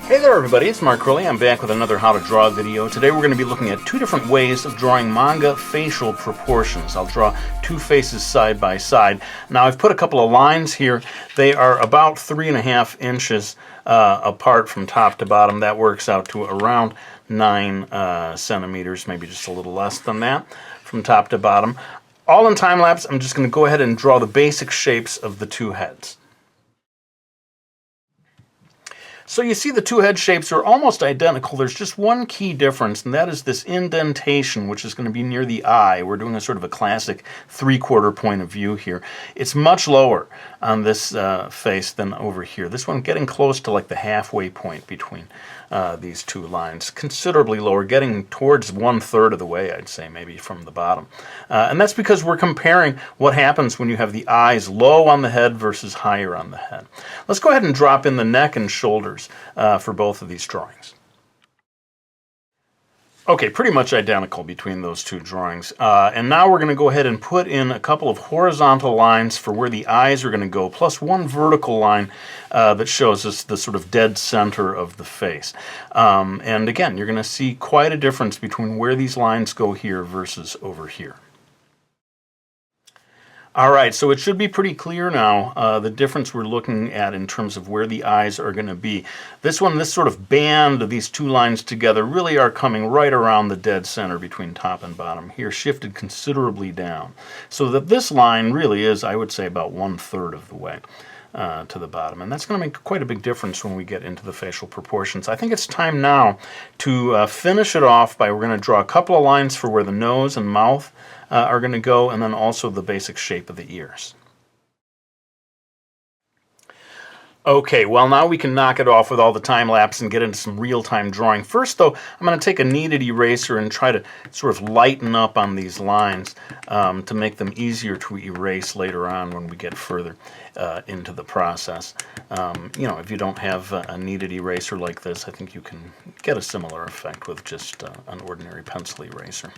Hey there everybody, it's Mark Crowley. I'm back with another How to Draw video. Today we're going to be looking at two different ways of drawing manga facial proportions. I'll draw two faces side by side. Now I've put a couple of lines here. They are about 3.5 inches apart from top to bottom. That works out to around 9 centimeters, maybe just a little less than that from top to bottom. All in time lapse. I'm just going to go ahead and draw the basic shapes of the two heads. So you see the two head shapes are almost identical. There's just one key difference, and that is this indentation, which is going to be near the eye. We're doing a sort of a classic 3/4 point of view here. It's much lower on this face than over here. This one getting close to like the halfway point between these two lines. Considerably lower, getting towards 1/3 of the way, I'd say, maybe from the bottom. And that's because we're comparing what happens when you have the eyes low on the head versus higher on the head. Let's go ahead and drop in the neck and shoulders for both of these drawings. Okay, pretty much identical between those two drawings. And now we're going to go ahead and put in a couple of horizontal lines for where the eyes are going to go, plus one vertical line that shows us the sort of dead center of the face. And again, you're going to see quite a difference between where these lines go here versus over here. All right, so it should be pretty clear now, the difference we're looking at in terms of where the eyes are going to be. This one, this sort of band of these two lines together really are coming right around the dead center between top and bottom here, shifted considerably down. So that this line really is, I would say, about 1/3 of the way to the bottom. And that's going to make quite a big difference when we get into the facial proportions. I think it's time now to finish it off by, we're going to draw a couple of lines for where the nose and mouth are going to go, and then also the basic shape of the ears. Okay, well now we can knock it off with all the time lapse and get into some real-time drawing. First though, I'm going to take a kneaded eraser and try to sort of lighten up on these lines to make them easier to erase later on when we get further into the process. You know, if you don't have a kneaded eraser like this, I think you can get a similar effect with just an ordinary pencil eraser.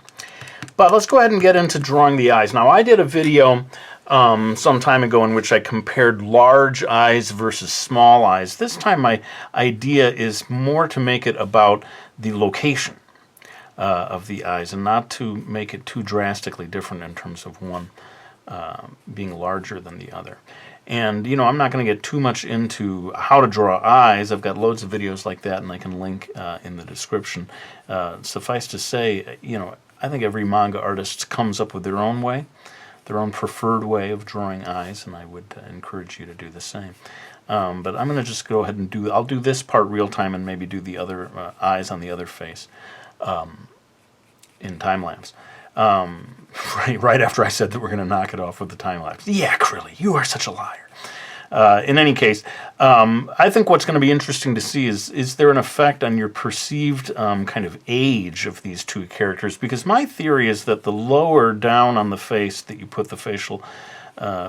But let's go ahead and get into drawing the eyes. Now I did a video some time ago in which I compared large eyes versus small eyes. This time my idea is more to make it about the location of the eyes and not to make it too drastically different in terms of one being larger than the other. And, you know, I'm not going to get too much into how to draw eyes. I've got loads of videos like that, and I can link in the description. Suffice to say, you know, I think every manga artist comes up with their own way, their own preferred way of drawing eyes, and I would encourage you to do the same. But I'm going to just go ahead and I'll do this part real time and maybe do the other eyes on the other face in time lapse. Right after I said that we're going to knock it off with the time lapse. Yeah, Crilly, you are such a liar. In any case, I think what's going to be interesting to see is there an effect on your perceived kind of age of these two characters? Because my theory is that the lower down on the face that you put the facial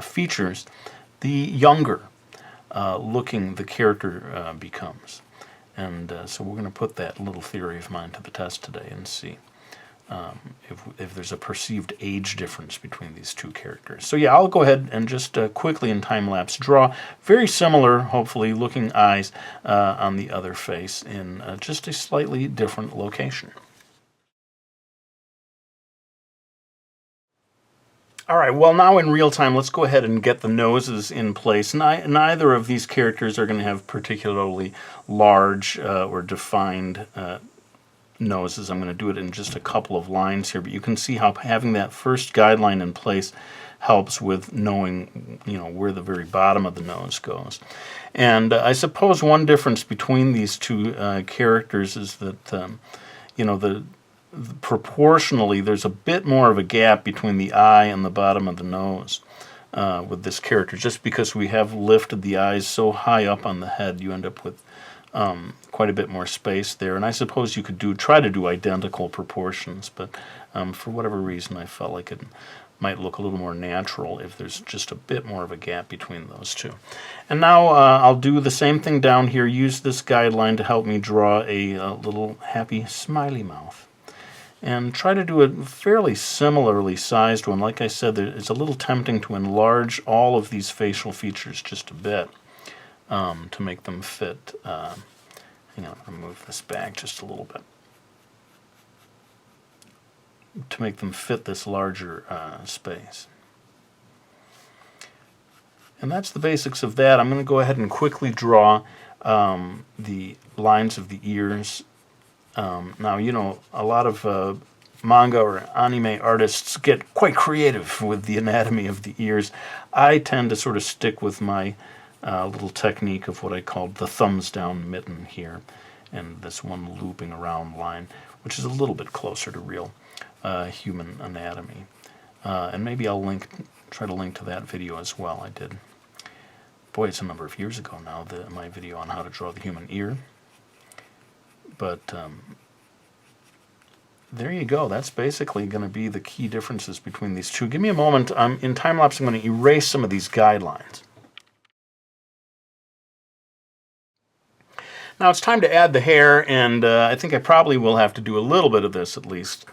features, the younger looking the character becomes. And so we're going to put that little theory of mine to the test today and see if there's a perceived age difference between these two characters. So yeah, I'll go ahead and just quickly in time-lapse draw very similar, hopefully, looking eyes on the other face in just a slightly different location. All right, well now in real time, let's go ahead and get the noses in place. Neither of these characters are going to have particularly large or defined noses. I'm going to do it in just a couple of lines here, but you can see how having that first guideline in place helps with knowing, you know, where the very bottom of the nose goes. And I suppose one difference between these two characters is that, you know, proportionally there's a bit more of a gap between the eye and the bottom of the nose with this character. Just because we have lifted the eyes so high up on the head, you end up with quite a bit more space there. And I suppose you could try to do identical proportions, but for whatever reason I felt like it might look a little more natural if there's just a bit more of a gap between those two. And now I'll do the same thing down here, use this guideline to help me draw a little happy smiley mouth. And try to do a fairly similarly sized one. Like I said, it's a little tempting to enlarge all of these facial features just a bit to make them fit Hang on, I'm going to move this back just a little bit to make them fit this larger space. And that's the basics of that. I'm going to go ahead and quickly draw the lines of the ears. Now, you know, a lot of manga or anime artists get quite creative with the anatomy of the ears. I tend to sort of stick with my little technique of what I called the thumbs down mitten here, and this one looping around line, which is a little bit closer to real human anatomy. And maybe I'll try to link to that video as well. I did. Boy, it's a number of years ago now, my video on how to draw the human ear. But there you go. That's basically going to be the key differences between these two. Give me a moment. In time-lapse, I'm going to erase some of these guidelines. Now it's time to add the hair, and I think I probably will have to do a little bit of this at least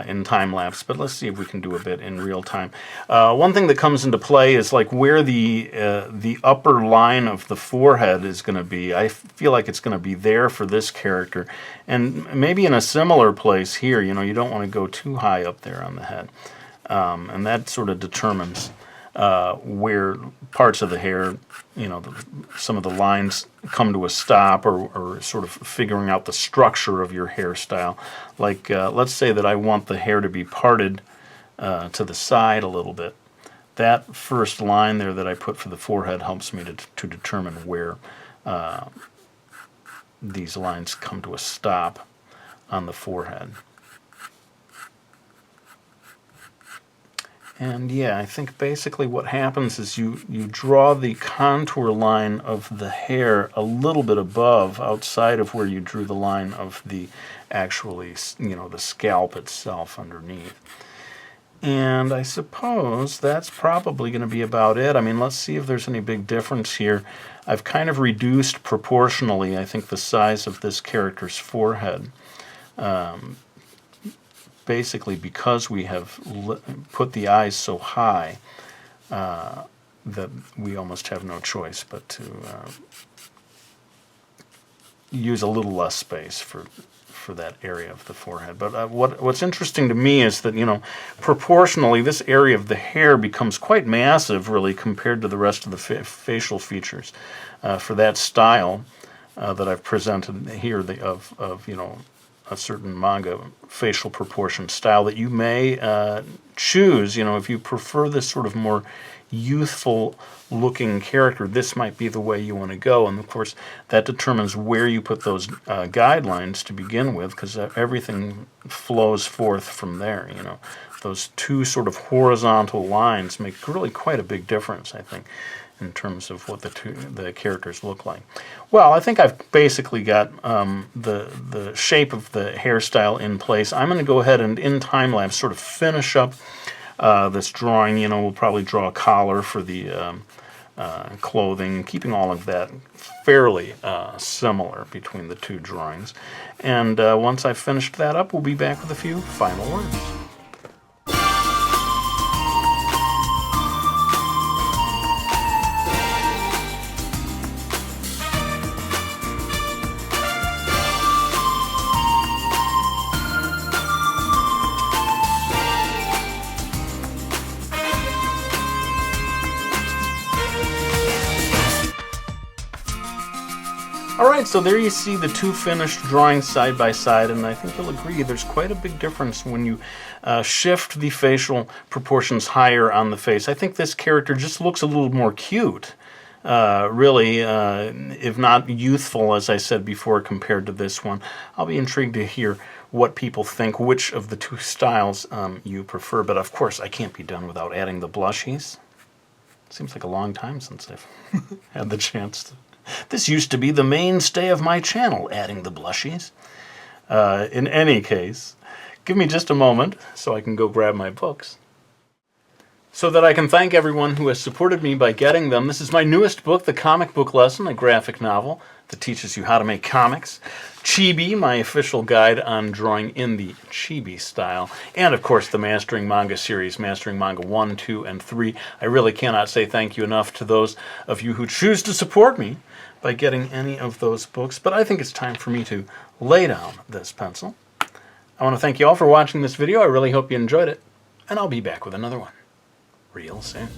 in time-lapse, but let's see if we can do a bit in real time. One thing that comes into play is like where the upper line of the forehead is going to be. I feel like it's going to be there for this character, and maybe in a similar place here. You know, you don't want to go too high up there on the head, and that sort of determines where parts of the hair, you know, some of the lines come to a stop, or sort of figuring out the structure of your hairstyle. Like, let's say that I want the hair to be parted to the side a little bit. That first line there that I put for the forehead helps me to determine where these lines come to a stop on the forehead. And yeah, I think basically what happens is you draw the contour line of the hair a little bit above, outside of where you drew the line of the actually, you know, the scalp itself underneath. And I suppose that's probably going to be about it. I mean, let's see if there's any big difference here. I've kind of reduced proportionally, I think, the size of this character's forehead. Basically because we have put the eyes so high that we almost have no choice but to use a little less space for that area of the forehead. But what's interesting to me is that, you know, proportionally this area of the hair becomes quite massive, really, compared to the rest of the facial features for that style that I've presented here of you know, a certain manga facial proportion style that you may choose. You know, if you prefer this sort of more youthful looking character, this might be the way you want to go. And of course that determines where you put those guidelines to begin with, because everything flows forth from there. You know, those two sort of horizontal lines make really quite a big difference, I think, in terms of what the characters look like. Well, I think I've basically got the shape of the hairstyle in place. I'm going to go ahead and in time-lapse sort of finish up this drawing. You know, we'll probably draw a collar for the clothing, keeping all of that fairly similar between the two drawings. And once I've finished that up, we'll be back with a few final words. Alright, so there you see the two finished drawings side by side, and I think you'll agree there's quite a big difference when you shift the facial proportions higher on the face. I think this character just looks a little more cute, really, if not youthful, as I said before, compared to this one. I'll be intrigued to hear what people think, which of the two styles you prefer, but of course I can't be done without adding the blushies. Seems like a long time since I've had the chance to. This used to be the mainstay of my channel, adding the blushies. In any case, give me just a moment so I can go grab my books, so that I can thank everyone who has supported me by getting them. This is my newest book, The Comic Book Lesson, a graphic novel. that teaches you how to make comics, Chibi, my official guide on drawing in the Chibi style, and of course the Mastering Manga series, Mastering Manga 1, 2, and 3. I really cannot say thank you enough to those of you who choose to support me by getting any of those books, but I think it's time for me to lay down this pencil. I want to thank you all for watching this video. I really hope you enjoyed it, and I'll be back with another one real soon.